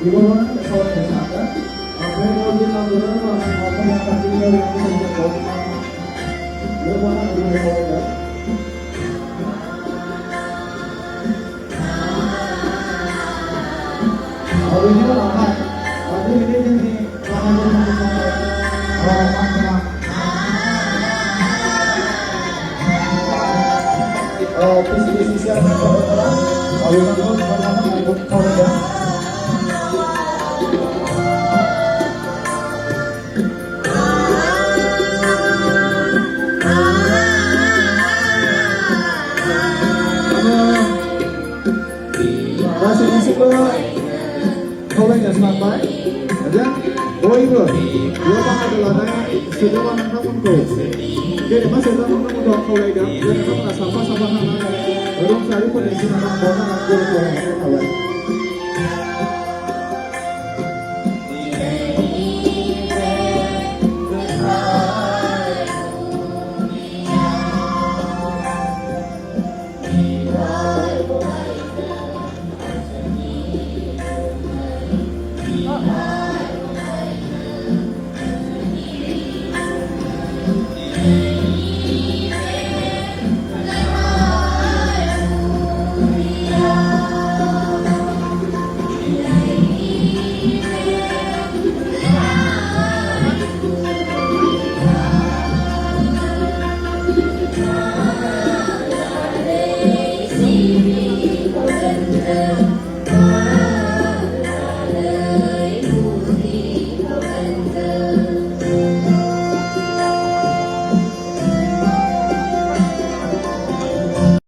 Ibu mana pesawat wisata? Apa yang mau dilakukan? Apa yang akan dilakukan? Ibu mana di mana? Kalau ini apa? Kalau ini visi siapa? Kalau yang itu masih isi ke oleh yang sampai dan boibu dua bang adalah naik sudah wanang kamu ko jadi masih dalam kamu dok oleh dan kamu nggak sampai sampai belum sari pun isi nama bosan aku